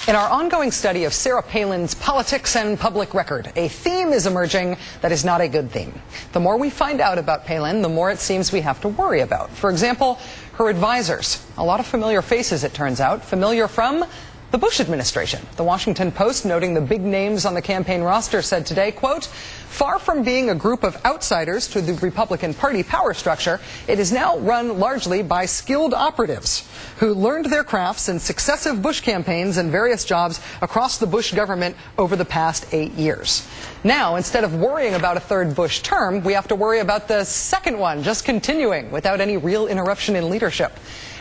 In our ongoing study of Sarah Palin's politics and public record, a theme is emerging that is not a good theme. The more we find out about Palin, the more it seems we have to worry about. For example, her advisors. A lot of familiar faces, it turns out, familiar from the Bush administration. The Washington Post, noting the big names on the campaign roster, said today, quote, "Far from being a group of outsiders to the Republican Party power structure, it is now run largely by skilled operatives who learned their crafts in successive Bush campaigns and various jobs across the Bush government over the past 8 years. Now, instead of worrying about a third Bush term, we have to worry about the second one just continuing without any real interruption in leadership."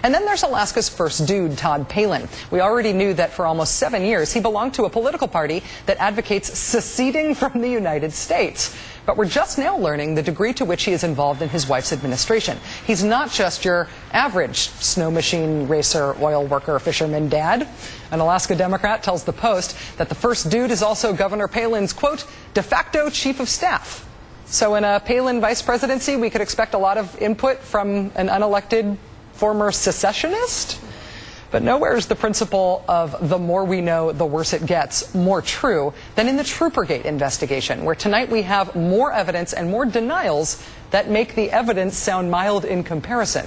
And then there's Alaska's first dude, Todd Palin. We already knew that for almost 7 years he belonged to a political party that advocates seceding from the United States. But we're just now learning the degree to which he is involved in his wife's administration. He's not just your average snow machine racer, oil worker, fisherman dad. An Alaska Democrat tells the Post that the first dude is also Governor Palin's, quote, de facto chief of staff. So in a Palin vice presidency, we could expect a lot of input from an unelected former secessionist? But nowhere is the principle of the more we know, the worse it gets more true than in the Troopergate investigation, where tonight we have more evidence and more denials that make the evidence sound mild in comparison.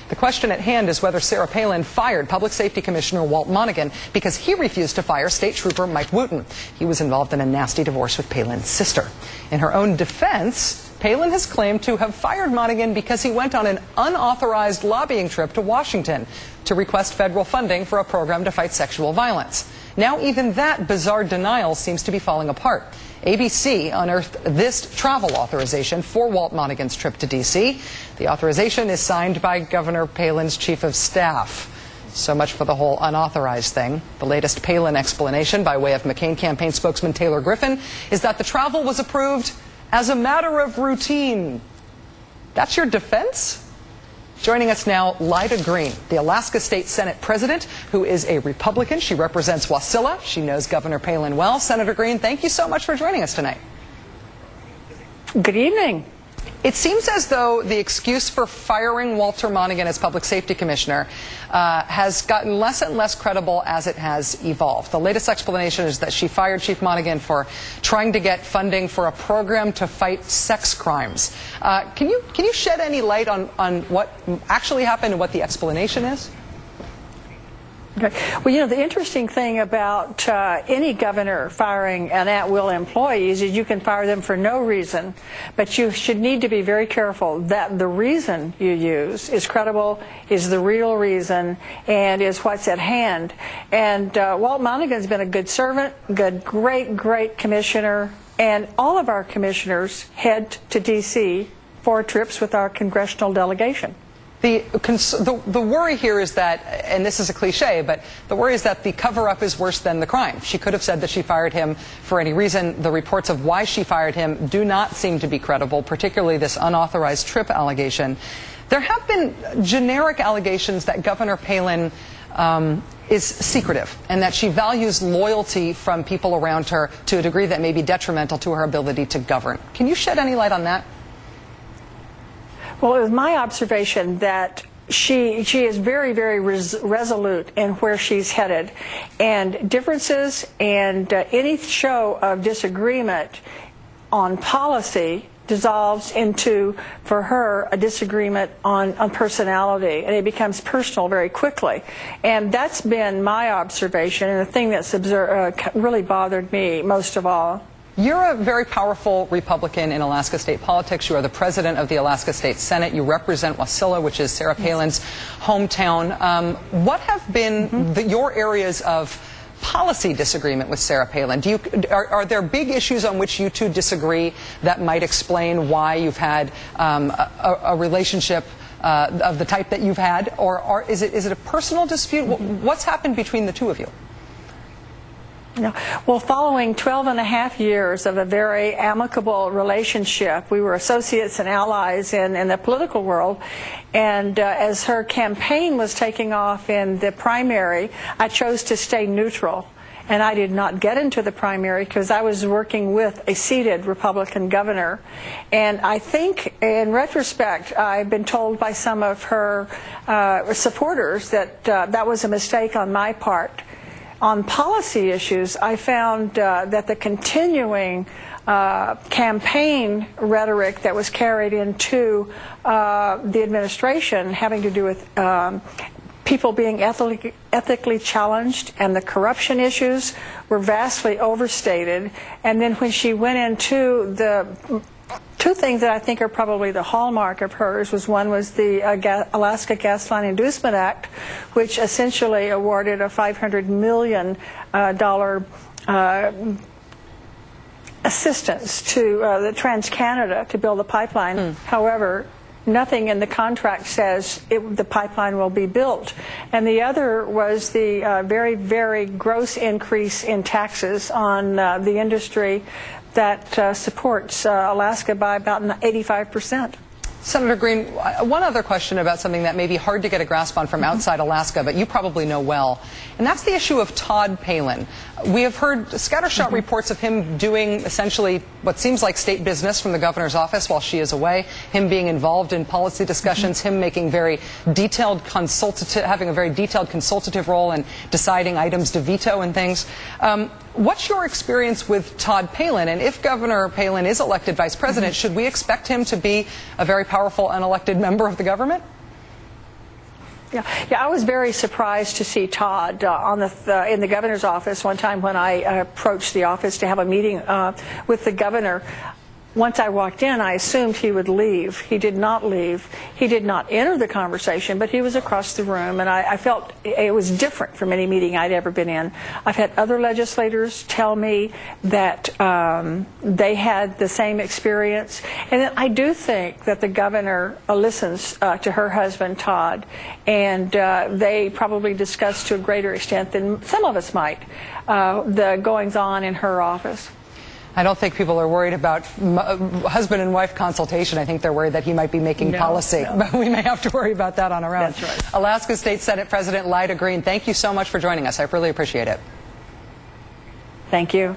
The question at hand is whether Sarah Palin fired Public Safety Commissioner Walt Monaghan because he refused to fire State Trooper Mike Wooten. He was involved in a nasty divorce with Palin's sister. In her own defense, Palin has claimed to have fired Monaghan because he went on an unauthorized lobbying trip to Washington to request federal funding for a program to fight sexual violence. Now even that bizarre denial seems to be falling apart. ABC unearthed this travel authorization for Walt Monaghan's trip to D.C. The authorization is signed by Governor Palin's chief of staff. So much for the whole unauthorized thing. The latest Palin explanation, by way of McCain campaign spokesman Taylor Griffin, is that the travel was approved as a matter of routine. That's your defense? Joining us now, Lyda Green, the Alaska State Senate President, who is a Republican. She represents Wasilla. She knows Governor Palin well. Senator Green, thank you so much for joining us tonight. Good evening. It seems as though the excuse for firing Walter Monaghan as Public Safety Commissioner has gotten less and less credible as it has evolved. The latest explanation is that she fired Chief Monaghan for trying to get funding for a program to fight sex crimes. Can you shed any light on what actually happened and what the explanation is? Okay. Well, you know, the interesting thing about any governor firing an at-will employee is you can fire them for no reason, but you should need to be very careful that the reason you use is credible, is the real reason, and is what's at hand. And Walt Monaghan's been a good servant, great commissioner, and all of our commissioners head to D.C. for trips with our congressional delegation. The worry here is that, and this is a cliche, but the worry is that the cover-up is worse than the crime. She could have said that she fired him for any reason. The reports of why she fired him do not seem to be credible, particularly this unauthorized trip allegation. There have been generic allegations that Governor Palin is secretive and that she values loyalty from people around her to a degree that may be detrimental to her ability to govern. Can you shed any light on that? Well, it was my observation that she is very resolute in where she's headed, and differences and any show of disagreement on policy dissolves into, for her, a disagreement on personality, and it becomes personal very quickly. And that's been my observation, and the thing that's really bothered me most of all. You're a very powerful Republican in Alaska state politics. You are the president of the Alaska State Senate. You represent Wasilla, which is Sarah Palin's hometown. What have been your areas of policy disagreement with Sarah Palin? Are there big issues on which you two disagree that might explain why you've had a relationship of the type that you've had? Or is it a personal dispute? What's happened between the two of you? No. Well, following 12.5 years of a very amicable relationship, we were associates and allies in the political world, and as her campaign was taking off in the primary, I chose to stay neutral. And I did not get into the primary because I was working with a seated Republican governor. And I think, in retrospect, I've been told by some of her supporters that that was a mistake on my part. On policy issues, I found that the continuing campaign rhetoric that was carried into the administration having to do with people being ethically challenged and the corruption issues were vastly overstated. And then when she went into the two things that I think are probably the hallmark of hers one was the Alaska Gasline Inducement Act, which essentially awarded a $500 million assistance to the TransCanada to build a pipeline. However, nothing in the contract says the pipeline will be built. And the other was the very, very gross increase in taxes on the industry that supports Alaska by about 85%. Senator Green, one other question about something that may be hard to get a grasp on from outside Alaska, but you probably know well, and that's the issue of Todd Palin. We have heard scattershot reports of him doing essentially what seems like state business from the governor's office while she is away, him being involved in policy discussions, him making very detailed having a very detailed consultative role in deciding items to veto and things. What's your experience with Todd Palin? And if Governor Palin is elected vice president, should we expect him to be a very powerful unelected member of the government? Yeah, I was very surprised to see Todd in the governor's office one time when I approached the office to have a meeting with the governor. Once I walked in, I assumed he would leave. He did not leave. He did not enter the conversation, but he was across the room, and I felt it was different from any meeting I'd ever been in. I've had other legislators tell me that they had the same experience, and I do think that the governor listens to her husband, Todd, and they probably discuss to a greater extent than some of us might the goings-on in her office. I don't think people are worried about husband and wife consultation. I think they're worried that he might be making policy. No. But we may have to worry about that on our own. That's right. Alaska State Senate President Lyda Green, thank you so much for joining us. I really appreciate it. Thank you.